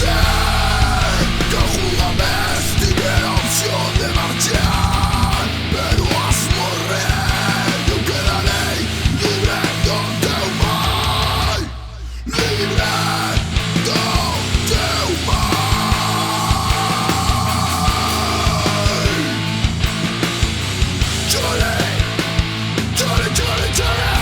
que jugame tiene opción de marchar, pero has morrer. Yo quedaré libre donde o mai, libre donde o mai. Chore, chore, chore, chore.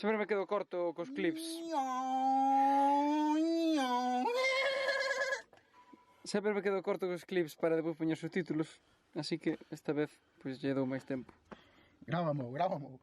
Sempre me quedo corto cos clips. Sempre me quedo corto cos clips para depois poñer subtítulos. Así que esta vez pois lle dou máis tempo. Grábamo, grábamo.